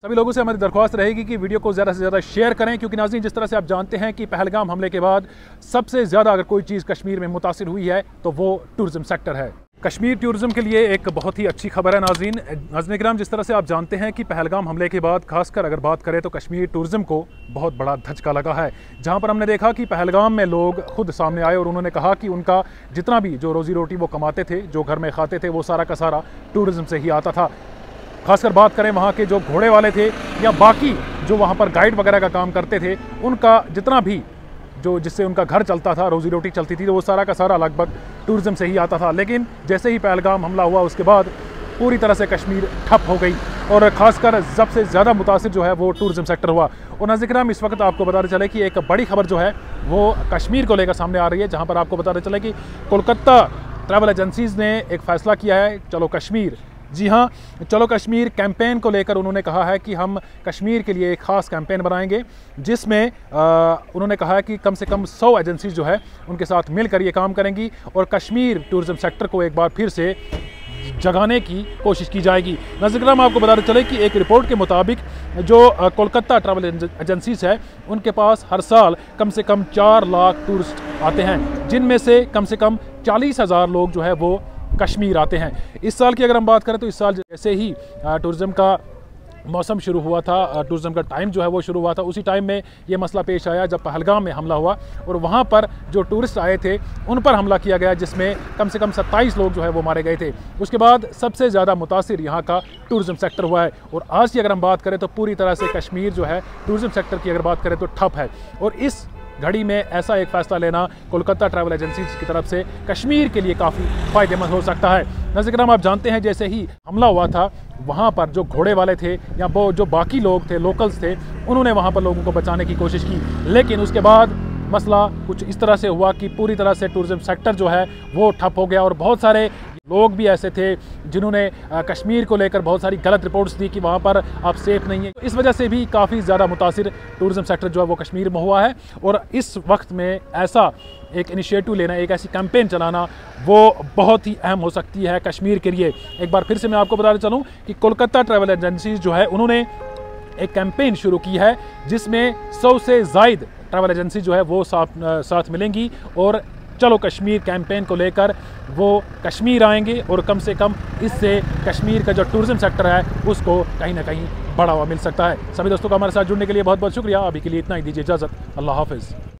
सभी लोगों से हमारी दरख्वास्त रहेगी कि वीडियो को ज़्यादा से ज़्यादा शेयर करें, क्योंकि नाज़रीन जिस तरह से आप जानते हैं कि पहलगाम हमले के बाद सबसे ज़्यादा अगर कोई चीज़ कश्मीर में मुतासिर हुई है तो वो टूरिज़म सेक्टर है। कश्मीर टूरिज़म के लिए एक बहुत ही अच्छी खबर है। नाज़रीन किराम, जिस तरह से आप जानते हैं कि पहलगाम हमले के बाद खासकर अगर बात करें तो कश्मीर टूरिज़म को बहुत बड़ा धचका लगा है, जहां पर हमने देखा कि पहलगाम में लोग खुद सामने आए और उन्होंने कहा कि उनका जितना भी जो रोज़ी रोटी वो कमाते थे, जो घर में खाते थे, वो सारा का सारा टूरिज़म से ही आता था। खासकर बात करें वहाँ के जो घोड़े वाले थे या बाकी जो वहाँ पर गाइड वगैरह का काम करते थे, उनका जितना भी जो जिससे उनका घर चलता था, रोज़ी रोटी चलती थी, तो वो सारा का सारा लगभग टूरिज़म से ही आता था। लेकिन जैसे ही पहलगाम हमला हुआ उसके बाद पूरी तरह से कश्मीर ठप हो गई और ख़ासकर सबसे ज़्यादा मुतासिर जो है वो टूरिज़म सेक्टर हुआ। और नाज़रीन किराम, इस वक्त आपको बताते चले कि एक बड़ी खबर जो है वो कश्मीर को लेकर सामने आ रही है, जहाँ पर आपको बताते चले कि कोलकाता ट्रैवल एजेंसीज़ ने एक फ़ैसला किया है, चलो कश्मीर, जी हाँ, चलो कश्मीर कैंपेन को लेकर उन्होंने कहा है कि हम कश्मीर के लिए एक ख़ास कैंपेन बनाएंगे, जिसमें उन्होंने कहा है कि कम से कम 100 एजेंसीज जो है उनके साथ मिलकर ये काम करेंगी और कश्मीर टूरिज़म सेक्टर को एक बार फिर से जगाने की कोशिश की जाएगी। नाज़रीन, आपको बताते चले कि एक रिपोर्ट के मुताबिक जो कोलकाता ट्रैवल एजेंसीज है उनके पास हर साल कम से कम 4 लाख टूरिस्ट आते हैं, जिनमें से कम 40,000 लोग जो है वो कश्मीर आते हैं। इस साल की अगर हम बात करें तो इस साल जैसे ही टूरिज़म का मौसम शुरू हुआ था, टूरिज़म का टाइम जो है वो शुरू हुआ था, उसी टाइम में ये मसला पेश आया जब पहलगाम में हमला हुआ और वहाँ पर जो टूरिस्ट आए थे उन पर हमला किया गया, जिसमें कम से कम 27 लोग जो है वो मारे गए थे। उसके बाद सबसे ज़्यादा मुतासिर यहाँ का टूरिज़म सेक्टर हुआ है और आज की अगर हम बात करें तो पूरी तरह से कश्मीर जो है टूरिज़म सेक्टर की अगर बात करें तो ठप है। और इस घड़ी में ऐसा एक फ़ैसला लेना कोलकाता ट्रैवल एजेंसीज की तरफ से कश्मीर के लिए काफ़ी फ़ायदेमंद हो सकता है। नाज़रीन, आप जानते हैं जैसे ही हमला हुआ था वहाँ पर जो घोड़े वाले थे या वो जो बाकी लोग थे, लोकल्स थे, उन्होंने वहाँ पर लोगों को बचाने की कोशिश की, लेकिन उसके बाद मसला कुछ इस तरह से हुआ कि पूरी तरह से टूरिज़म सेक्टर जो है वो ठप हो गया और बहुत सारे लोग भी ऐसे थे जिन्होंने कश्मीर को लेकर बहुत सारी गलत रिपोर्ट्स दी कि वहाँ पर आप सेफ़ नहीं है। इस वजह से भी काफ़ी ज़्यादा मुतासिर टूरिज़म सेक्टर जो है वो कश्मीर में हुआ है और इस वक्त में ऐसा एक इनिशिएटिव लेना, एक ऐसी कैंपेन चलाना वो बहुत ही अहम हो सकती है कश्मीर के लिए। एक बार फिर से मैं आपको बताना चलूँ कि कोलकाता ट्रैवल एजेंसीज जो है उन्होंने एक कैंपेन शुरू की है, जिसमें 100 से ज़ायद ट्रैवल एजेंसी जो है वो साथ मिलेंगी और चलो कश्मीर कैंपेन को लेकर वो कश्मीर आएंगे और कम से कम इससे कश्मीर का जो टूरिज़म सेक्टर है उसको कहीं ना कहीं बढ़ावा मिल सकता है। सभी दोस्तों का हमारे साथ जुड़ने के लिए बहुत बहुत शुक्रिया। अभी के लिए इतना ही, दीजिए इजाज़त। अल्लाह हाफ़िज़।